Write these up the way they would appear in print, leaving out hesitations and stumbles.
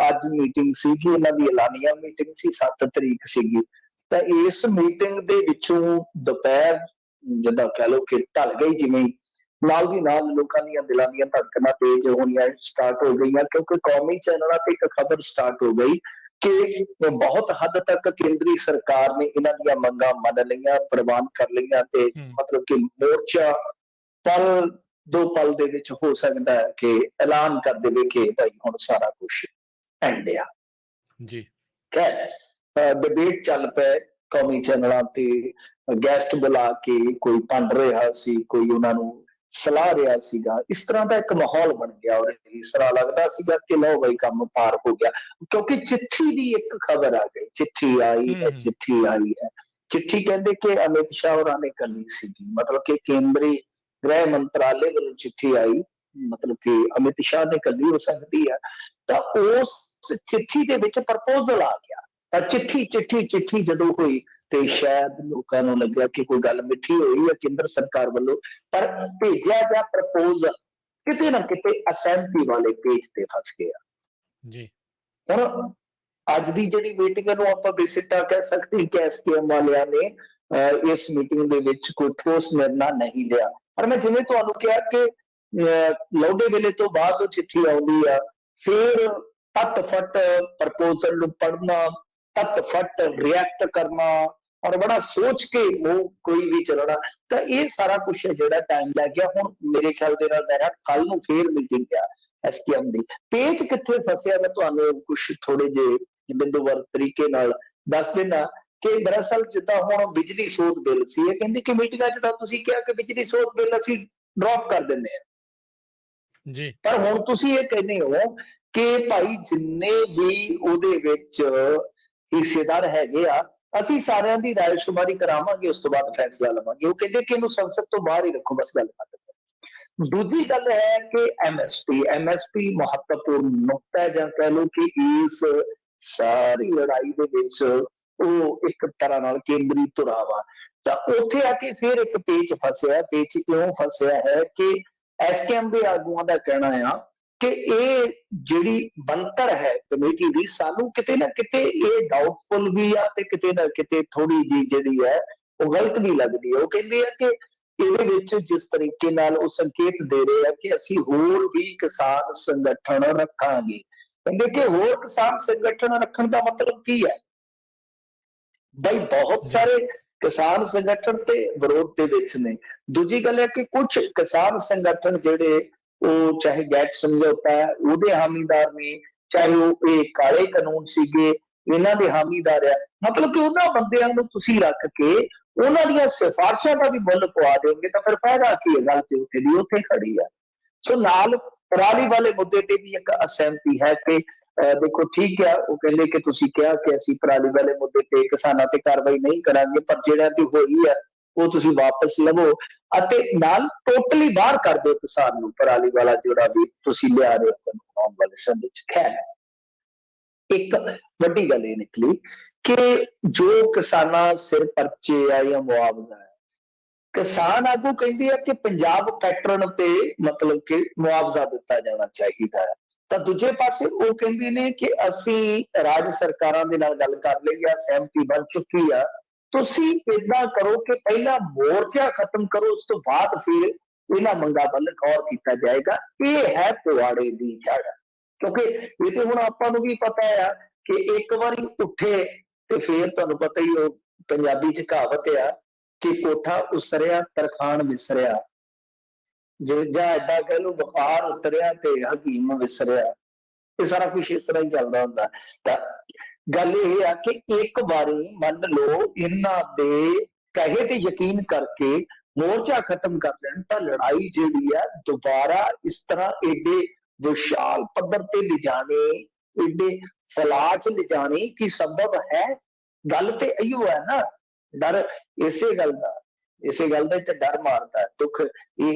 ਅੱਜ ਮੀਟਿੰਗ ਸੀਗੀ, ਇਹਨਾਂ ਦੀ ਐਲਾਨੀਆ ਮੀਟਿੰਗ ਸੀ, 7 ਤਰੀਕ ਸੀਗੀ। ਤਾਂ ਇਸ ਮੀਟਿੰਗ ਦੇ ਵਿੱਚੋਂ ਦੁਪਹਿਰ ਜਿੱਦਾਂ ਕਹਿ ਲਓ ਕਿ ਢਲ ਗਈ, ਜਿਵੇਂ ਨਾਲ ਦੀ ਨਾਲ ਲੋਕਾਂ ਦੀਆਂ ਦਿਲਾਂ ਦੀਆਂ ਧੜਕਣਾਂ ਤੇਜ਼ ਹੋਣੀਆਂ ਸਟਾਰਟ ਹੋ ਗਈਆਂ, ਕਿਉਂਕਿ ਕੌਮੀ ਚੈਨਲਾਂ ਤੇ ਇੱਕ ਖਬਰ ਸਟਾਰਟ ਹੋ ਗਈ ਕਿ ਬਹੁਤ ਹੱਦ ਤੱਕ ਕੇਂਦਰੀ ਸਰਕਾਰ ਨੇ ਇਹਨਾਂ ਦੀਆਂ ਮੰਗਾਂ ਮੰਨ ਲਈਆਂ, ਪ੍ਰਵਾਨ ਕਰ ਲਈਆਂ, ਤੇ ਮਤਲਬ ਕਿ ਮੋਰਚਾ ਪਲ ਦੋ ਪਲ ਦੇ ਵਿੱਚ ਹੋ ਸਕਦਾ ਹੈ ਕਿ ਐਲਾਨ ਕਰ ਦੇਵੇ ਕਿ ਭਾਈ ਹੁਣ ਸਾਰਾ ਕੁਛ ਐਂਡ ਆ ਜੀ। ਖੈਰ ਡਿਬੇਟ ਚੱਲ ਪਏ ਕੌਮੀ ਚੈਨਲਾਂ ਤੇ, ਗੈਸਟ ਬੁਲਾ ਕੇ ਕੋਈ ਭੰਡ ਰਿਹਾ ਸੀ, ਕੋਈ ਉਹਨਾਂ ਨੂੰ ਸਲਾਹ ਰਿਹਾ ਸੀਗਾ। ਇਸ ਤਰ੍ਹਾਂ ਦਾ ਇੱਕ ਮਾਹੌਲ ਬਣ ਗਿਆ ਔਰ ਇਸ ਤਰ੍ਹਾਂ ਲੱਗਦਾ ਸੀਗਾ ਕਿ ਲਓ ਬਈ ਕੰਮ ਪਾਰ ਹੋ ਗਿਆ, ਕਿਉਂਕਿ ਚਿੱਠੀ ਦੀ ਇੱਕ ਖਬਰ ਆ ਗਈ, ਚਿੱਠੀ ਆਈ ਹੈ, ਚਿੱਠੀ ਆਈ ਹੈ। ਚਿੱਠੀ ਕਹਿੰਦੇ ਕਿ ਅਮਿਤ ਸ਼ਾਹ ਹੋਰਾਂ ਨੇ ਕੱਲੀ ਸੀਗੀ, ਮਤਲਬ ਕਿ ਕੇਂਦਰੀ ਗ੍ਰਹਿ ਮੰਤਰਾਲੇ ਵੱਲੋਂ ਚਿੱਠੀ ਆਈ, ਮਤਲਬ ਕਿ ਅਮਿਤ ਸ਼ਾਹ ਨੇ ਕੱਲੀ ਹੋ ਸਕਦੀ ਹੈ। ਤਾਂ ਉਸ ਚਿੱਠੀ ਦੇ ਵਿੱਚ ਪ੍ਰਪੋਜ਼ਲ ਆ ਗਿਆ। ਤਾਂ ਚਿੱਠੀ ਜਦੋਂ ਹੋਈ ਤੇ ਸ਼ਾਇਦ ਲੋਕਾਂ ਨੂੰ ਲੱਗਿਆ ਕਿ ਕੋਈ ਗੱਲ ਮਿੱਠੀ ਹੋਈ ਹੈ ਕੇਂਦਰ ਸਰਕਾਰ ਵੱਲੋਂ, ਪਰ ਭੇਜਿਆ ਗਿਆ ਪ੍ਰਪੋਜ਼ਲ ਕਿਤੇ ਨਾ ਕਿਤੇ ਅਸਹਿਮਤੀ ਵਾਲੇ ਪੇਜ ਤੇ ਫਸ ਗਿਆ ਜੀ। ਹੁਣ ਅੱਜ ਦੀ ਜਿਹੜੀ ਮੀਟਿੰਗ ਨੂੰ ਆਪਾਂ ਬੇਸਿੱਟਾ ਕਹਿ ਸਕਦੇ ਕਿ ਐਸਕੇਐਮ ਵਾਲਿਆਂ ਨੇ ਇਸ ਮੀਟਿੰਗ ਦੇ ਵਿੱਚ ਕੋਈ ਠੋਸ ਨਿਰਣਾ ਨਹੀਂ ਲਿਆ। ਪਰ ਮੈਂ ਜਿਵੇਂ ਤੁਹਾਨੂੰ ਕਿਹਾ ਕਿ ਲੋਡੇ ਵੇਲੇ ਤੋਂ ਬਾਅਦ ਉਹ ਚਿੱਠੀ ਆਉਂਦੀ ਆ, ਫਿਰ ਤੱਤ ਫੱਟ ਪ੍ਰਪੋਜ਼ਲ ਨੂੰ ਪੜ੍ਹਨਾ, ਤੱਤ ਫੱਟ ਰਿਐਕਟ ਕਰਨਾ ਔਰ ਬੜਾ ਸੋਚ ਕੇ ਉਹ ਕੋਈ ਵੀ ਚੱਲਣਾ, ਤਾਂ ਇਹ ਸਾਰਾ ਕੁਛ ਜਿਹੜਾ ਟਾਈਮ ਲੱਗ ਗਿਆ। ਹੁਣ ਮੇਰੇ ਖਿਆਲ ਦੇ ਨਾਲ ਮੇਰਾ ਕੱਲ ਨੂੰ ਫੇਰ ਮੀਟਿੰਗ ਆ ਐਸਕੇਐਮ ਦੀ। ਪੇਚ ਕਿੱਥੇ ਫਸਿਆ ਮੈਂ ਤੁਹਾਨੂੰ ਕੁਛ ਥੋੜੇ ਜਿਹੇ ਬਿੰਦੂਵਾਰ ਤਰੀਕੇ ਨਾਲ ਦੱਸ ਦੇਣਾ ਕਿ ਦਰਅਸਲ ਜਿੱਦਾਂ ਹੁਣ ਬਿਜਲੀ ਸੋਧ ਬਿੱਲ ਸੀ, ਇਹ ਕਹਿੰਦੇ ਕਿ ਮੀਟਿੰਗਾਂ 'ਚ ਤਾਂ ਤੁਸੀਂ ਕਿਹਾ ਕਿ ਬਿਜਲੀ ਸੋਧ ਬਿੱਲ ਅਸੀਂ ਡ੍ਰੌਪ ਕਰ ਦਿੰਦੇ ਹਾਂ ਜੀ, ਪਰ ਹੁਣ ਤੁਸੀਂ ਇਹ ਕਹਿੰਦੇ ਹੋ ਕਿ ਭਾਈ ਜਿੰਨੇ ਵੀ ਉਹਦੇ ਵਿੱਚ ਹਿੱਸੇਦਾਰ ਹੈਗੇ ਆ, ਅਸੀਂ ਸਾਰਿਆਂ ਦੀ ਰਾਇਸ਼ੁਮਾਰੀ ਕਰਾਵਾਂਗੇ, ਉਸ ਤੋਂ ਬਾਅਦ ਫੈਸਲਾ ਲਵਾਂਗੇ। ਉਹ ਕਹਿੰਦੇ ਕਿ ਇਹਨੂੰ ਸੰਸਦ ਤੋਂ ਬਾਹਰ ਹੀ ਰੱਖੋ, ਬਸ ਗੱਲ ਖਤਮ। ਦੂਜੀ ਗੱਲ ਹੈ ਕਿ ਐਮਐਸਪੀ ਮਹੱਤਵਪੂਰਨ ਨੁਕਤਾ ਹੈ, ਜਾਂ ਕਹਿ ਲਓ ਕਿ ਇਸ ਸਾਰੀ ਲੜਾਈ ਦੇ ਵਿੱਚ ਉਹ ਇੱਕ ਤਰ੍ਹਾਂ ਨਾਲ ਕੇਂਦਰੀ ਧੁਰਾ ਵਾ। ਤਾਂ ਉੱਥੇ ਆ ਕੇ ਫਿਰ ਇੱਕ ਪੇਚ ਫਸਿਆ। ਪੇਚ ਕਿਉਂ ਫਸਿਆ ਹੈ ਕਿ ਐਸਕੇਐਮ ਦੇ ਆਗੂਆਂ ਦਾ ਕਹਿਣਾ ਆ ਕਿ ਇਹ ਜਿਹੜੀ ਬਣਤਰ ਹੈ ਕਮੇਟੀ ਦੀ, ਸਾਨੂੰ ਕਿਤੇ ਨਾ ਕਿਤੇ ਇਹ ਡਾਊਟਫੁਲ ਵੀ ਆ ਤੇ ਕਿਤੇ ਨਾ ਕਿਤੇ ਥੋੜੀ ਜਿਹੀ ਜਿਹੜੀ ਹੈ ਉਹ ਗਲਤ ਵੀ ਲੱਗਦੀ ਹੈ। ਉਹ ਕਹਿੰਦੇ ਆ ਕਿ ਇਹਦੇ ਵਿੱਚ ਜਿਸ ਤਰੀਕੇ ਨਾਲ ਉਹ ਸੰਕੇਤ ਦੇ ਰਹੇ ਆ ਕਿ ਅਸੀਂ ਹੋਰ ਵੀ ਕਿਸਾਨ ਸੰਗਠਨ ਰੱਖਾਂਗੇ। ਕਹਿੰਦੇ ਕਿ ਹੋਰ ਕਿਸਾਨ ਸੰਗਠਨ ਰੱਖਣ ਦਾ ਮਤਲਬ ਕੀ ਹੈ ਬਈ, ਬਹੁਤ ਸਾਰੇ ਕਿਸਾਨ ਸੰਗਠਨ ਤੇ ਵਿਰੋਧ ਦੇ ਵਿੱਚ ਨੇ। ਦੂਜੀ ਗੱਲ ਹੈ ਕਿ ਕੁਝ ਕਿਸਾਨ ਸੰਗਠਨ ਜਿਹੜੇ ਉਹ ਚਾਹੇ ਗੈਟ ਸਮਝੌਤਾ ਹੈ ਉਹਦੇ ਹਾਮੀਦਾਰ ਨੇ, ਚਾਹੇ ਉਹ ਇਹ ਕਾਲੇ ਕਾਨੂੰਨ ਸੀਗੇ ਇਹਨਾਂ ਦੇ ਹਾਮੀਦਾਰ ਆ। ਮਤਲਬ ਕਿ ਉਹਨਾਂ ਬੰਦਿਆਂ ਨੂੰ ਤੁਸੀਂ ਰੱਖ ਕੇ ਉਹਨਾਂ ਦੀਆਂ ਸਿਫਾਰਸ਼ਾਂ ਦਾ ਵੀ ਮੁੱਲ ਪਵਾ ਦੇਣਗੇ ਤਾਂ ਫਿਰ ਫਾਇਦਾ ਕੀ ਹੈ? ਗੱਲ ਤੇ ਉੱਥੇ ਦੀ ਉੱਥੇ ਖੜੀ ਆ। ਸੋ ਨਾਲ ਪਰਾਲੀ ਵਾਲੇ ਮੁੱਦੇ ਤੇ ਵੀ ਇੱਕ ਅਸਹਿਮਤੀ ਹੈ ਕਿ ਦੇਖੋ ਠੀਕ ਆ, ਉਹ ਕਹਿੰਦੇ ਕਿ ਤੁਸੀਂ ਕਿਹਾ ਕਿ ਅਸੀਂ ਪਰਾਲੀ ਵਾਲੇ ਮੁੱਦੇ ਤੇ ਕਿਸਾਨਾਂ ਤੇ ਕਾਰਵਾਈ ਨਹੀਂ ਕਰਾਂਗੇ, ਪਰ ਜਿਹੜਾ ਤੇ ਹੋਈ ਹੈ ਉਹ ਤੁਸੀਂ ਵਾਪਸ ਲਵੋ ਅਤੇ ਨਾਲ ਟੋਟਲੀ ਬਾਹਰ ਕਰ ਦਿਓ ਕਿਸਾਨ ਨੂੰ, ਪਰਾਲੀ ਵਾਲਾ ਜਿਹੜਾ ਵੀ ਤੁਸੀਂ ਲਿਆ ਰਹੇ ਹੋ ਆਉਣ ਵਾਲੇ ਸਮੇਂ ਵਿੱਚ। ਖੈਰ ਇੱਕ ਵੱਡੀ ਗੱਲ ਇਹ ਨਿਕਲੀ ਕਿ ਜੋ ਕਿਸਾਨਾਂ ਸਿਰ ਪਰਚੇ ਆ ਜਾਂ ਮੁਆਵਜ਼ਾ ਹੈ, ਕਿਸਾਨ ਆਗੂ ਕਹਿੰਦੇ ਆ ਕਿ ਪੰਜਾਬ ਪੈਟਰਨ ਤੇ ਮਤਲਬ ਕਿ ਮੁਆਵਜ਼ਾ ਦਿੱਤਾ ਜਾਣਾ ਚਾਹੀਦਾ ਹੈ। ਤਾਂ ਦੂਜੇ ਪਾਸੇ ਉਹ ਕਹਿੰਦੇ ਨੇ ਕਿ ਅਸੀਂ ਰਾਜ ਸਰਕਾਰਾਂ ਦੇ ਨਾਲ ਗੱਲ ਕਰ ਲਈ ਆ, ਸਹਿਮਤੀ ਬਣ ਚੁੱਕੀ ਆ, ਤੁਸੀਂ ਏਦਾਂ ਕਰੋ ਕਿ ਪਹਿਲਾਂ ਮੋਰਚਾ ਖਤਮ ਕਰੋ, ਉਸ ਤੋਂ ਬਾਅਦ ਫਿਰ ਇਹਨਾਂ ਮੰਗਾਂ ਵੱਲ ਗੌਰ ਕੀਤਾ ਜਾਏਗਾ। ਇਹ ਹੈ ਪੁਆੜੇ ਦੀ ਜੜ, ਕਿਉਂਕਿ ਇਹ ਤੇ ਹੁਣ ਆਪਾਂ ਨੂੰ ਵੀ ਪਤਾ ਆ ਕਿ ਇੱਕ ਵਾਰੀ ਉੱਠੇ ਤੇ ਫਿਰ ਤੁਹਾਨੂੰ ਪਤਾ ਹੀ ਉਹ ਪੰਜਾਬੀ ਚ ਕਹਾਵਤ ਆ ਕਿ ਕੋਠਾ ਉਸਰਿਆ ਤਰਖਾਣ ਵਿਸਰਿਆ, ਜਾਂ ਏਦਾਂ ਕਹਿ ਲਓ ਵਪਾਰ ਉਤਰਿਆ ਤੇ ਹਕੀਮ ਵਿਸਰਿਆ। ਇਹ ਸਾਰਾ ਕੁਛ ਇਸ ਤਰ੍ਹਾਂ ਹੀ ਚੱਲਦਾ ਹੁੰਦਾ। ਤਾਂ ਗੱਲ ਇਹ ਆ ਕਿ ਇੱਕ ਵਾਰੀ ਮੰਨ ਲਓ ਇਹਨਾਂ ਦੇ ਕਹੇ ਤੇ ਯਕੀਨ ਕਰਕੇ ਮੋਰਚਾ ਖਤਮ ਕਰ ਲੈਣ ਤਾਂ ਲੜਾਈ ਜਿਹੜੀ ਆ ਦੁਬਾਰਾ ਇਸ ਤਰ੍ਹਾਂ ਏਡੇ ਵਿਸ਼ਾਲ ਪੱਧਰ ਤੇ ਲਿਜਾਣੇ, ਏਡੇ ਫੈਲਾਅ ਚ ਲਿਜਾਣੇ ਕੀ ਸੰਭਵ ਹੈ? ਗੱਲ ਤੇ ਇਹੀਓ ਹੈ ਨਾ, ਡਰ ਇਸੇ ਗੱਲ ਦਾ ਤੇ ਡਰ ਮਾਰਦਾ, ਦੁੱਖ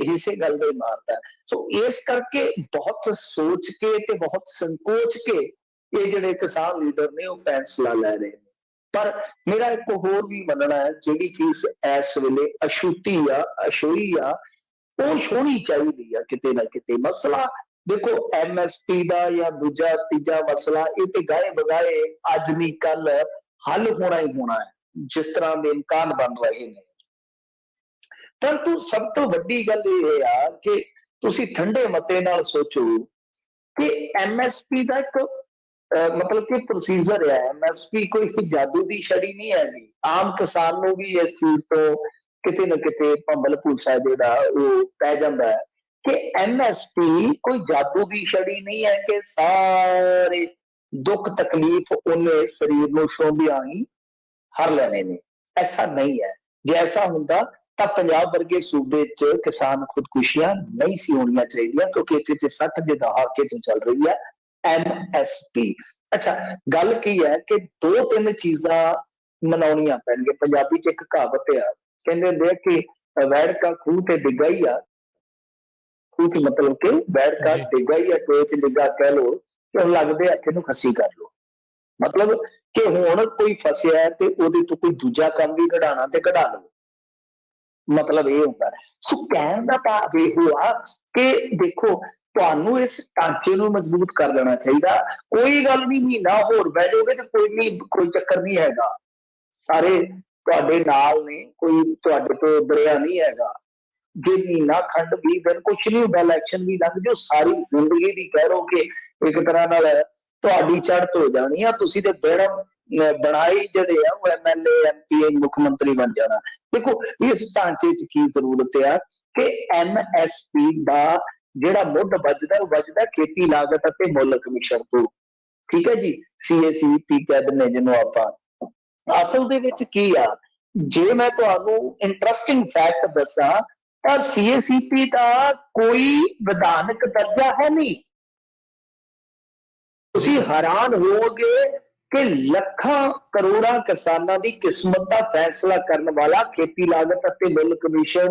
ਇਸੇ ਗੱਲ ਦਾ ਹੀ ਮਾਰਦਾ। ਸੋ ਇਸ ਕਰਕੇ ਬਹੁਤ ਸੋਚ ਕੇ ਤੇ ਬਹੁਤ ਸੰਕੋਚ ਕੇ ਇਹ ਜਿਹੜੇ ਕਿਸਾਨ ਲੀਡਰ ਨੇ ਉਹ ਫੈਸਲਾ ਲੈ ਰਹੇ ਨੇ। ਪਰ ਮੇਰਾ ਇੱਕ ਹੋਰ ਵੀ ਮੰਨਣਾ ਹੈ, ਜਿਹੜੀ ਚੀਜ਼ ਇਸ ਵੇਲੇ ਅਛੂਤੀ ਆ, ਅਛੋਈ ਆ, ਉਹ ਛੋਹਣੀ ਚਾਹੀਦੀ ਆ ਕਿਤੇ ਨਾ ਕਿਤੇ। ਮਸਲਾ देखो MSP का या दूजा तीजा मसला ये तो गाए बगाए अज नहीं कल हल होना ही होना है जिस तरह के इम्कान बन रहे हैं। परंतु सब तो वड्डी गल ये आ कि तुसी ठंडे मते नाल सोचो कि MSP का एक मतलब कि प्रोसीजर है। MSP कोई जादू की छड़ी नहीं है। आम किसान को भी इस चीज तो किते न किते भंबल भूसा जिहड़ा वो पै जांदा है कि MSP कोई जादू की छड़ी नहीं है कि सारे दुख तकलीफ उन्हें शरीर को छोंदियां ही हर लेने ने। ऐसा नहीं है। जे ऐसा हुंदा तां पंजाब वर्गे सूबे च किसान खुदकुशियां नहीं सी होनियां चाहिए क्योंकि इत्थे ते 60 के दहाके तो चल रही है MSP। अच्छा गल की है कि दो तीन चीजां मनाउणियां पैणगीਆਂ। पंजाबी च एक कहावत है कहंदे हुंदे कि वैड़ का खूह ते डिग्गा ही आ। खूह च मतलब कि वैड़ का जी डिग्गा ही आ, टोए च डिग्गा कह लो कि हुण लगदे हत्थ इहनूं खस्सी कर लो। मतलब कि हुण कोई फसिया ते ओहदे तो कोई दूजा काम भी कढाणा ते कढा लो। मतलब ये होता है। सो कहण दा भाव इहो आ कि देखो ਤੁਹਾਨੂੰ ਇਸ ਢਾਂਚੇ ਨੂੰ ਮਜ਼ਬੂਤ ਕਰ ਲੈਣਾ ਚਾਹੀਦਾ। ਕੋਈ ਗੱਲ ਨਹੀਂ ਮਹੀਨਾ ਹੋਰ ਬਹਿ ਜਾਓਗੇ ਤੇ ਕੋਈ ਨਹੀਂ, ਕੋਈ ਚੱਕਰ ਨਹੀਂ ਹੈਗਾ। ਸਾਰੇ ਤੁਹਾਡੇ ਨਾਲ ਨੇ, ਕੋਈ ਤੁਹਾਡੇ ਤੋਂ ਦਰਿਆ ਨਹੀਂ ਹੈਗਾ। ਜੇ ਮਹੀਨਾ ਖੰਡ 20 ਦਿਨ ਕੁਛ ਨਹੀਂ ਹੁੰਦਾ, ਇਲੈਕਸ਼ਨ ਵੀ ਲੰਘ ਜਾਓ, ਸਾਰੀ ਜ਼ਿੰਦਗੀ ਦੀ ਕਹਿ ਲਓ ਕਿ ਇੱਕ ਤਰ੍ਹਾਂ ਨਾਲ ਤੁਹਾਡੀ ਚੜ੍ਹਤ ਹੋ ਜਾਣੀ ਆ। ਤੁਸੀਂ ਤੇ ਬੇੜਮ ਬਣਾਏ ਜਿਹੜੇ ਆ ਉਹ MLA MP ਮੁੱਖ ਮੰਤਰੀ ਬਣ ਜਾਣਾ। ਦੇਖੋ ਇਸ ਢਾਂਚੇ 'ਚ ਕੀ ਜ਼ਰੂਰਤ ਆ ਕਿ MSP ਦਾ ਜਿਹੜਾ ਮੁੱਢ ਵੱਜਦਾ ਖੇਤੀ ਲਾਗਤ ਅਤੇ ਮੁੱਲ ਕਮਿਸ਼ਨ ਤੋਂ। ਠੀਕ ਹੈ ਜੀ, CACP ਕਹਿ ਦਿੰਦੇ ਜਿਹਨੂੰ ਆਪਾਂ। ਅਸਲ ਦੇ ਵਿੱਚ ਕੀ ਆ, ਜੇ ਮੈਂ ਤੁਹਾਨੂੰ ਇੰਟਰਸਟਿੰਗ ਫੈਕਟ ਦੱਸਾਂ ਤਾਂ CACP ਦਾ ਕੋਈ ਵਿਧਾਨਕ ਦਰਜਾ ਹੈ ਨਹੀਂ। ਤੁਸੀਂ ਹੈਰਾਨ ਹੋਵੋਗੇ ਕਿ ਲੱਖਾਂ ਕਰੋੜਾਂ ਕਿਸਾਨਾਂ ਦੀ ਕਿਸਮਤ ਦਾ ਫੈਸਲਾ ਕਰਨ ਵਾਲਾ ਖੇਤੀ ਲਾਗਤ ਅਤੇ ਮੁੱਲ ਕਮਿਸ਼ਨ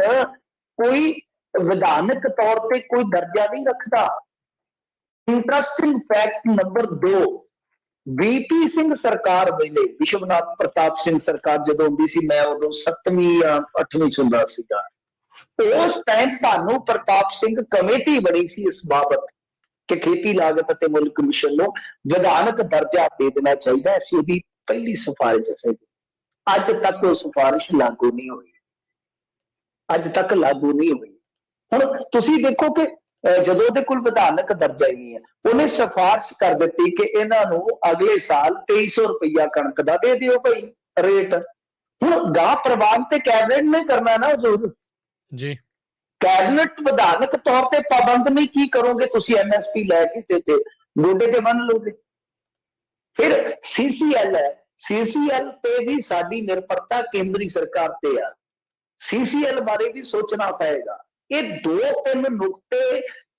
ਕੋਈ ਵਿਧਾਨਕ ਤੌਰ ਤੇ ਕੋਈ ਦਰਜਾ ਨਹੀਂ ਰੱਖਦਾ। Interesting fact number 2, VP Singh ਸਰਕਾਰ ਵੇਲੇ, ਵਿਸ਼ਵਨਾਥ ਪ੍ਰਤਾਪ ਸਿੰਘ ਸਰਕਾਰ ਜਦੋਂ ਹੁੰਦੀ ਸੀ, ਮੈਂ ਉਦੋਂ 7ਵੀਂ ਜਾਂ 8ਵੀਂ 'ਚ ਹੁੰਦਾ ਸੀਗਾ, ਉਸ ਟਾਈਮ ਭਾਨੂੰ ਪ੍ਰਤਾਪ ਸਿੰਘ ਕਮੇਟੀ ਬਣੀ ਸੀ ਇਸ ਬਾਬਤ ਕਿ ਖੇਤੀ ਲਾਗਤ ਅਤੇ ਮੁੱਲ ਕਮਿਸ਼ਨ ਨੂੰ ਵਿਧਾਨਕ ਦਰਜਾ ਦੇ ਦੇਣਾ ਚਾਹੀਦਾ। ਅਸੀਂ ਉਹਦੀ ਪਹਿਲੀ ਸਿਫਾਰਿਸ਼ ਸੀ। ਅੱਜ ਤੱਕ ਉਹ ਸਿਫਾਰਿਸ਼ ਲਾਗੂ ਨਹੀਂ ਹੋਈ। ਅੱਜ ਤੱਕ ਲਾਗੂ ਨਹੀਂ ਹੋਈ। ਹੁਣ ਤੁਸੀਂ ਦੇਖੋ ਕਿ ਜਦੋਂ ਉਹਦੇ ਕੋਲ ਵਿਧਾਨਕ ਦਰਜਾ ਹੀ ਨਹੀਂ ਹੈ, ਉਹਨੇ ਸਿਫਾਰਿਸ਼ ਕਰ ਦਿੱਤੀ ਕਿ ਇਹਨਾਂ ਨੂੰ ਅਗਲੇ ਸਾਲ 2300 ਰੁਪਈਆ ਕਣਕ ਦਾ ਦੇ ਦਿਓ ਭਾਈ ਰੇਟ। ਹੁਣ ਗਾਂ ਪ੍ਰਵਾਨ ਤੇ ਕੈਬਨਿਟ ਨੇ ਕਰਨਾ ਨਾ ਹਜ਼ੂਰ ਜੀ। कैबिनेट विधानक तौर पर पाबंद नहीं की करोगे तुसी MSP लैके ते गोडे ते बन लोगे। फिर CCL है, CCL पे भी साडी निर्भरता केंद्री सरकार ते आ। CCL बारे भी सोचना पएगा। ये दो तीन नुकते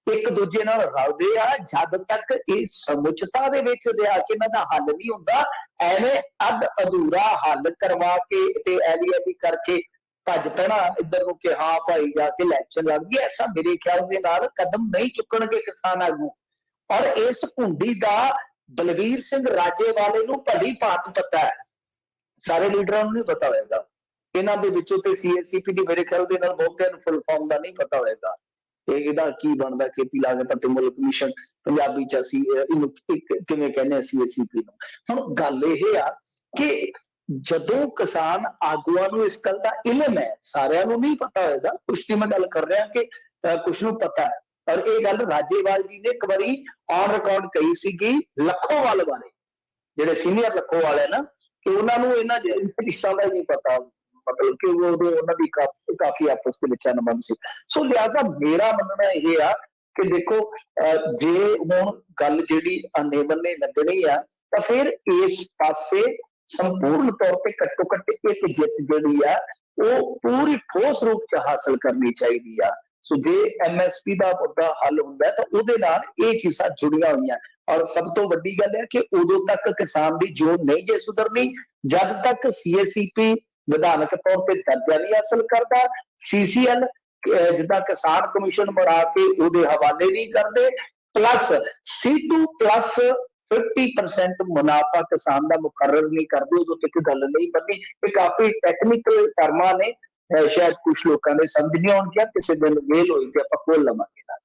एक दूजे नाल रलदे आ। जद तक ये समुचता दे विच लिया के इन्हां दा हल नहीं हुंदा, एवें अध अधूरा हल करवा के ते ऐली करके भज पैना इधर को कि हाँ भाई जाके इलैक्शन लग गई। ऐसा मेरे ख्याल के नाल कदम नहीं चुकणगे किसान आगू। और इस भुंडी का बलवीर सिंह राजेवाले नूं भली भांत पता है, सारे लीडरां नूं नहीं पता होएगा। इन्हां दे विचों ते CACP दी मेरे ख्याल दे नाल बहुतिआं नूं फुल फॉर्म दा नहीं पता होएगा कि इहदा की बनदा खेती लागत अते मुੱਲ कमीशन पंजाबी च असीं इहनूं किवें कहने आ CACP नूं। हुण गल इह आ कि ਜਦੋਂ ਕਿਸਾਨ ਆਗੂਆਂ ਨੂੰ ਇਸ ਗੱਲ ਦਾ ਇਲਮ ਹੈ, ਸਾਰਿਆਂ ਨੂੰ ਨਹੀਂ ਪਤਾ ਹੋਏਗਾ, ਕੁਛ ਦੀ ਮੈਂ ਗੱਲ ਕਰ ਰਿਹਾ ਕਿ ਕੁਛ ਨੂੰ ਪਤਾ ਹੈ। ਔਰ ਇਹ ਗੱਲ ਰਾਜੇਵਾਲ ਜੀ ਨੇ ਇੱਕ ਵਾਰੀ ਔਨ ਰਿਕਾਰਡ ਕਹੀ ਸੀਗੀ ਲੱਖੋਵਾਲ ਬਾਰੇ, ਜਿਹੜੇ ਸੀਨੀਅਰ ਲੱਖੋਵਾਲ ਹੈ ਨਾ, ਕਿ ਉਹਨਾਂ ਨੂੰ ਇਹਨਾਂ ਚੀਜ਼ਾਂ ਦਾ ਨਹੀਂ ਪਤਾ, ਮਤਲਬ ਕਿ ਉਦੋਂ ਉਹਨਾਂ ਦੀ ਕਾਫੀ ਆਪਸ ਦੇ ਵਿੱਚ ਅਨਬਨ ਸੀ। ਸੋ ਲਿਹਾਜ਼ਾ ਮੇਰਾ ਮੰਨਣਾ ਇਹ ਆ ਕਿ ਦੇਖੋ ਜੇ ਹੁਣ ਗੱਲ ਜਿਹੜੀ ਅਨੇਵਨ ਲੱਗਣੀ ਆ ਤਾਂ ਫਿਰ ਇਸ ਪਾਸੇ संपूर्ण तौर पर घट्टो घट्ट एक जित जी है वो पूरी ठोस रूप च हासिल करनी चाहिए। सो जे MSP का मुद्दा हल होंदा है तो उहदे नाल ये चीज़ां जुड़ियां हुई। और सब तो वड्डी गल है कि उदों तक किसान की जोड़ नहीं जे सुधरनी जब तक CACP विधानक तौर पर दर्जा नहीं हासिल करता, CCL जिद्दां किसान कमीशन बना के उहदे हवाले नहीं करते, प्लस C2 प्लस 50% मुनाफा किसान का मुकर्रर नहीं करते, उदों तक गल नहीं बननी। ये काफी टैक्नीकल टर्मां ने, शायद कुछ लोगों ने समझ नहीं आउणगियां, किसी दिन वेल होई ते आपां खोल लवांगे।